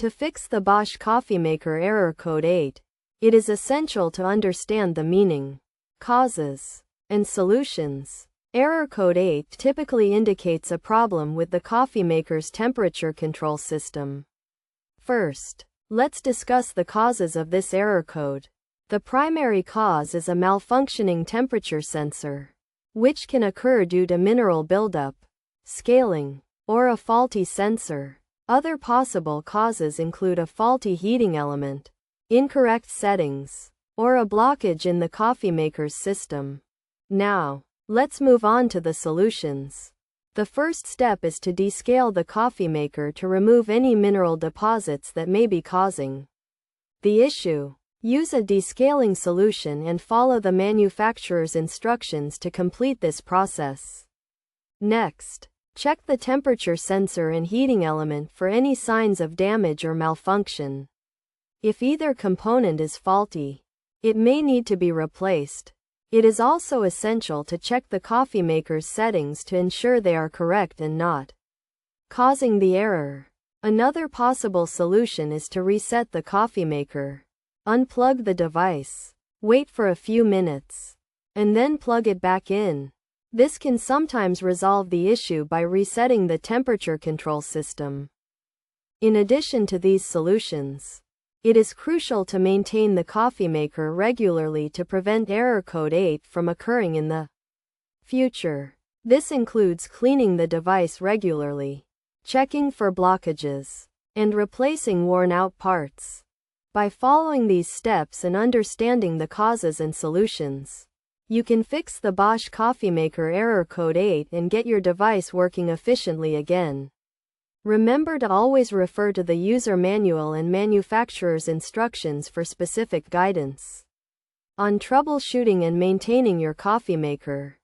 To fix the Bosch coffee maker error code 8, it is essential to understand the meaning, causes, and solutions. Error code 8 typically indicates a problem with the coffee maker's temperature control system. First, let's discuss the causes of this error code. The primary cause is a malfunctioning temperature sensor, which can occur due to mineral buildup, scaling, or a faulty sensor. Other possible causes include a faulty heating element, incorrect settings, or a blockage in the coffee maker's system. Now, let's move on to the solutions. The first step is to descale the coffee maker to remove any mineral deposits that may be causing the issue. Use a descaling solution and follow the manufacturer's instructions to complete this process. Next, check the temperature sensor and heating element for any signs of damage or malfunction. If either component is faulty, it may need to be replaced. It is also essential to check the coffee maker's settings to ensure they are correct and not causing the error. Another possible solution is to reset the coffee maker. Unplug the device, wait for a few minutes, and then plug it back in. This can sometimes resolve the issue by resetting the temperature control system. In addition to these solutions, it is crucial to maintain the coffee maker regularly to prevent error code 8 from occurring in the future. This includes cleaning the device regularly, checking for blockages, and replacing worn-out parts. By following these steps and understanding the causes and solutions, you can fix the Bosch coffee maker error code 8 and get your device working efficiently again. Remember to always refer to the user manual and manufacturer's instructions for specific guidance on troubleshooting and maintaining your coffee maker.